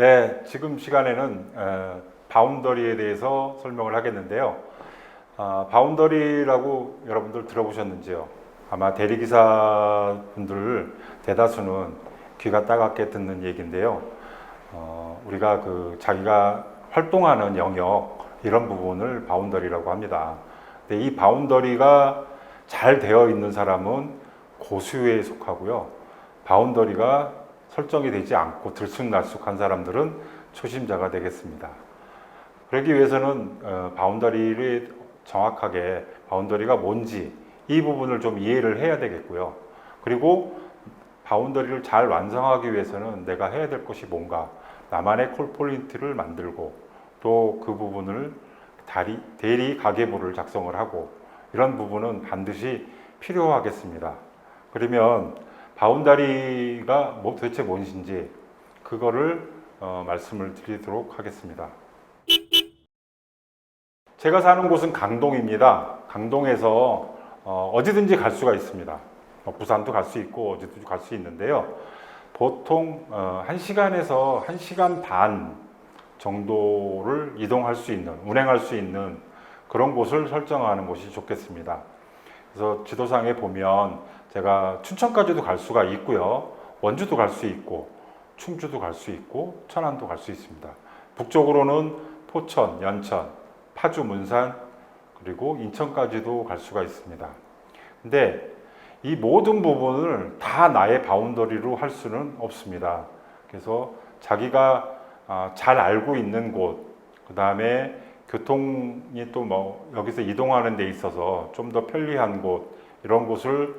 네, 지금 시간에는 바운더리에 대해서 설명을 하겠는데요. 바운더리라고 여러분들 들어보셨는지요? 아마 대리기사분들 대다수는 귀가 따갑게 듣는 얘기인데요. 우리가 자기가 활동하는 영역 이런 부분을 바운더리라고 합니다. 근데 이 바운더리가 잘 되어 있는 사람은 고수에 속하고요. 바운더리가 설정이 되지 않고 들쑥날쑥한 사람들은 초심자가 되겠습니다. 그러기 위해서는 바운더리를 정확하게 바운더리가 뭔지 이 부분을 좀 이해를 해야 되겠고요. 그리고 바운더리를 잘 완성하기 위해서는 내가 해야 될 것이 뭔가, 나만의 콜포인트를 만들고 또 그 부분을 대리 가계부를 작성을 하고 이런 부분은 반드시 필요하겠습니다. 그러면 바운더리가 도대체 무엇인지 그거를 말씀을 드리도록 하겠습니다. 제가 사는 곳은 강동입니다. 강동에서 어디든지 갈 수가 있습니다. 부산도 갈 수 있고 어디든지 갈 수 있는데요. 보통 1시간에서 1시간 반 정도를 이동할 수 있는, 운행할 수 있는 그런 곳을 설정하는 것이 좋겠습니다. 그래서 지도상에 보면 제가 춘천까지도 갈 수가 있고요. 원주도 갈 수 있고 충주도 갈 수 있고 천안도 갈 수 있습니다. 북쪽으로는 포천, 연천, 파주, 문산 그리고 인천까지도 갈 수가 있습니다. 근데 이 모든 부분을 다 나의 바운더리로 할 수는 없습니다. 그래서 자기가 잘 알고 있는 곳, 그 다음에 교통이 또 여기서 이동하는 데 있어서 좀 더 편리한 곳, 이런 곳을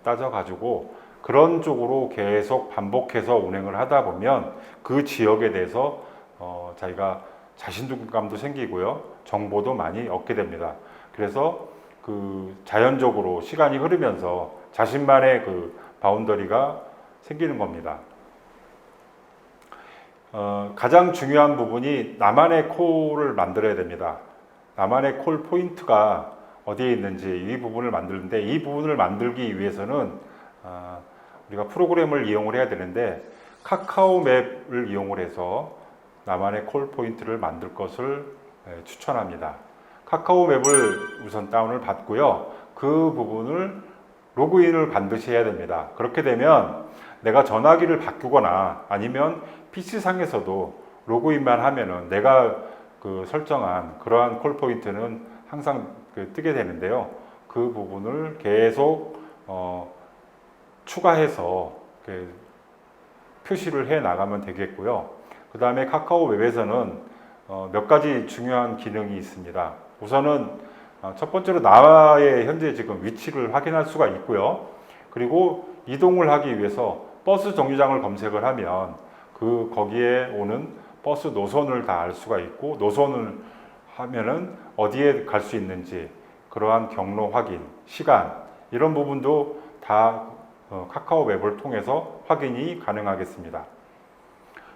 따져가지고 그런 쪽으로 계속 반복해서 운행을 하다 보면 그 지역에 대해서 자기가 자신감도 생기고요. 정보도 많이 얻게 됩니다. 그래서 자연적으로 시간이 흐르면서 자신만의 바운더리가 생기는 겁니다. 가장 중요한 부분이 나만의 콜을 만들어야 됩니다. 나만의 콜 포인트가 어디에 있는지 이 부분을 만드는데, 이 부분을 만들기 위해서는 우리가 프로그램을 이용을 해야 되는데 카카오 맵을 이용을 해서 나만의 콜 포인트를 만들 것을 추천합니다. 카카오 맵을 우선 다운을 받고요. 그 부분을 로그인을 반드시 해야 됩니다. 그렇게 되면 내가 전화기를 바꾸거나 아니면 PC상에서도 로그인만 하면은 내가 설정한 그러한 콜 포인트는 항상 뜨게 되는데요. 그 부분을 계속 추가해서 표시를 해 나가면 되겠고요. 그 다음에 카카오 웹에서는 몇 가지 중요한 기능이 있습니다. 우선은 첫 번째로 나의 현재 지금 위치를 확인할 수가 있고요. 그리고 이동을 하기 위해서 버스 정류장을 검색을 하면 거기에 오는 버스 노선을 다 알 수가 있고, 노선을 하면은 어디에 갈 수 있는지, 그러한 경로 확인, 시간, 이런 부분도 다 카카오 맵을 통해서 확인이 가능하겠습니다.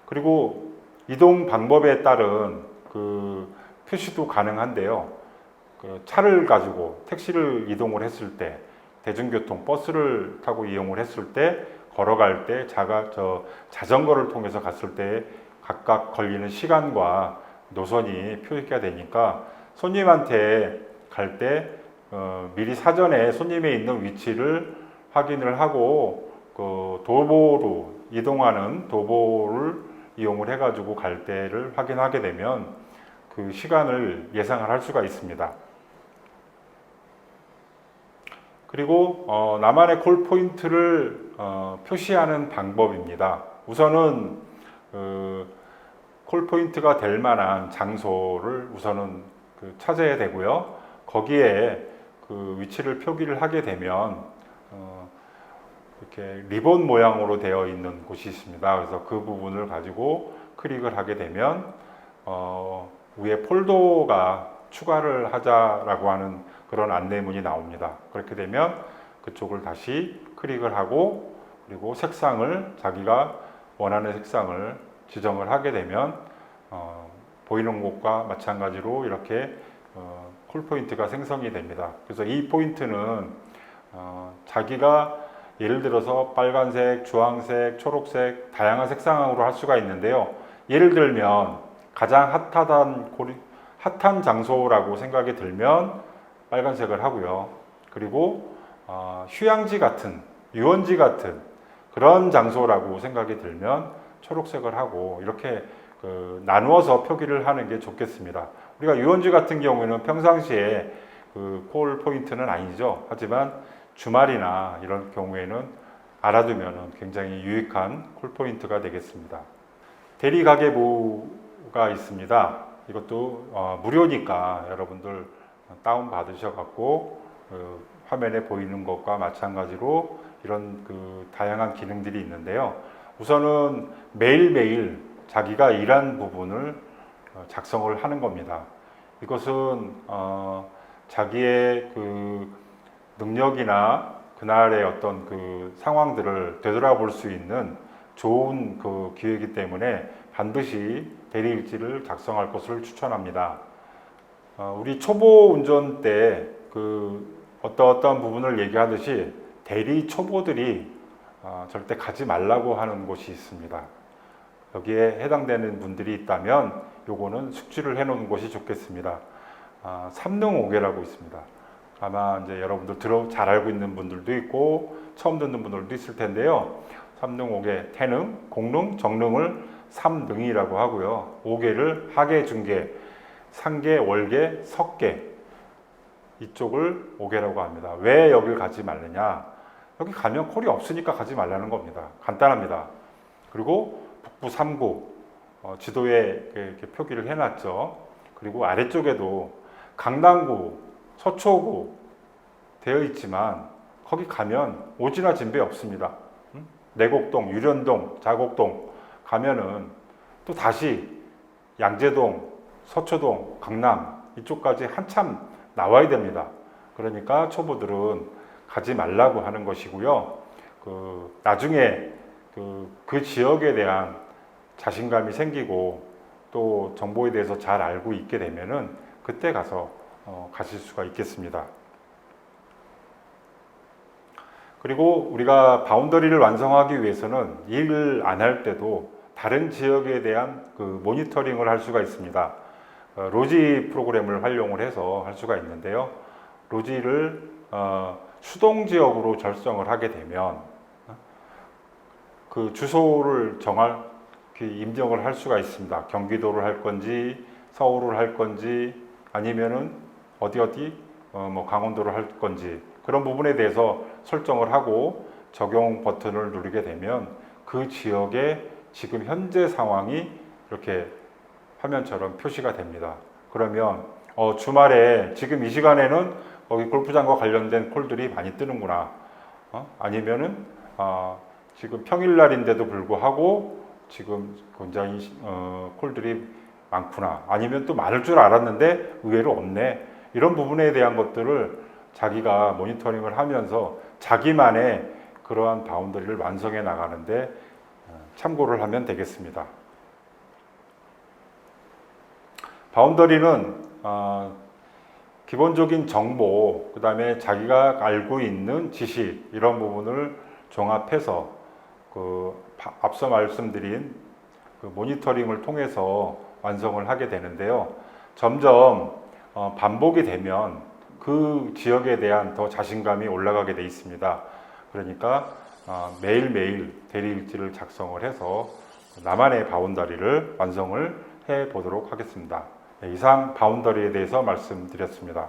그리고 이동 방법에 따른 표시도 가능한데요. 차를 가지고 택시를 이동을 했을 때, 대중교통 버스를 타고 이용을 했을 때, 걸어갈 때, 자전거를 통해서 갔을 때 각각 걸리는 시간과 노선이 표시가 되니까 손님한테 갈 때 미리 사전에 손님의 있는 위치를 확인을 하고 도보로 이동하는 도보를 이용을 해가지고 갈 때를 확인하게 되면 그 시간을 예상을 할 수가 있습니다. 그리고 나만의 콜 포인트를 표시하는 방법입니다. 우선은 콜 포인트가 될 만한 장소를 우선은 찾아야 되고요. 거기에 위치를 표기를 하게 되면 이렇게 리본 모양으로 되어 있는 곳이 있습니다. 그래서 그 부분을 가지고 클릭을 하게 되면 위에 폴더가 추가를 하자라고 하는 그런 안내문이 나옵니다. 그렇게 되면 그쪽을 다시 클릭을 하고, 그리고 색상을 자기가 원하는 색상을 지정을 하게 되면 보이는 곳과 마찬가지로 이렇게 콜 포인트가 생성이 됩니다. 그래서 이 포인트는 자기가 예를 들어서 빨간색, 주황색, 초록색 다양한 색상으로 할 수가 있는데요. 예를 들면 가장 핫한 장소라고 생각이 들면 빨간색을 하고요. 그리고 휴양지 같은, 유원지 같은 그런 장소라고 생각이 들면 초록색을 하고 이렇게 나누어서 표기를 하는 게 좋겠습니다. 우리가 유원지 같은 경우에는 평상시에 콜 포인트는 아니죠. 하지만 주말이나 이런 경우에는 알아두면 굉장히 유익한 콜 포인트가 되겠습니다. 대리가계부가 있습니다. 이것도 무료니까 여러분들 다운 받으셔갖고 화면에 보이는 것과 마찬가지로 이런 다양한 기능들이 있는데요. 우선은 매일매일 자기가 일한 부분을 작성을 하는 겁니다. 이것은 자기의 능력이나 그날의 어떤 상황들을 되돌아볼 수 있는 좋은 기회이기 때문에 반드시 대리일지를 작성할 것을 추천합니다. 우리 초보 운전 때 어떤 부분을 얘기하듯이 대리 초보들이 절대 가지 말라고 하는 곳이 있습니다. 여기에 해당되는 분들이 있다면 요거는 숙지를 해 놓는 것이 좋겠습니다. 삼릉오개라고 있습니다. 아마 이제 여러분들 잘 알고 있는 분들도 있고 처음 듣는 분들도 있을 텐데요. 삼릉오개, 태릉, 공릉, 정릉을 삼릉이라고 하고요. 오개를 하계, 중계, 상계, 월계, 석계 이쪽을 오개라고 합니다. 왜 여길 가지 말느냐? 여기 가면 콜이 없으니까 가지 말라는 겁니다. 간단합니다. 그리고 북부 3구 지도에 이렇게 표기를 해놨죠. 그리고 아래쪽에도 강남구, 서초구 되어 있지만 거기 가면 오지나 진배 없습니다. 내곡동, 유련동, 자곡동 가면은 또 다시 양재동, 서초동, 강남 이쪽까지 한참 나와야 됩니다. 그러니까 초보들은 가지 말라고 하는 것이고요. 나중에 그 지역에 대한 자신감이 생기고 또 정보에 대해서 잘 알고 있게 되면은 그때 가서 가실 수가 있겠습니다. 그리고 우리가 바운더리를 완성하기 위해서는 일을 안 할 때도 다른 지역에 대한 모니터링을 할 수가 있습니다. 로지 프로그램을 활용을 해서 할 수가 있는데요. 로지를 수동 지역으로 결정을 하게 되면 그 주소를 임정을 할 수가 있습니다. 경기도를 할 건지 서울을 할 건지 아니면은 강원도를 할 건지 그런 부분에 대해서 설정을 하고 적용 버튼을 누르게 되면 그 지역의 지금 현재 상황이 이렇게 화면처럼 표시가 됩니다. 그러면 주말에 지금 이 시간에는 거기 골프장과 관련된 콜들이 많이 뜨는구나. 아니면은 지금 평일날인데도 불구하고 지금 굉장히 콜들이 많구나. 아니면 또 많을 줄 알았는데 의외로 없네. 이런 부분에 대한 것들을 자기가 모니터링을 하면서 자기만의 그러한 바운더리를 완성해 나가는데 참고를 하면 되겠습니다. 바운더리는 기본적인 정보, 그 다음에 자기가 알고 있는 지식 이런 부분을 종합해서 앞서 말씀드린 모니터링을 통해서 완성을 하게 되는데요. 점점 반복이 되면 그 지역에 대한 더 자신감이 올라가게 돼 있습니다. 그러니까 매일매일 대리일지를 작성을 해서 나만의 바운더리를 완성을 해 보도록 하겠습니다. 이상 바운더리에 대해서 말씀드렸습니다.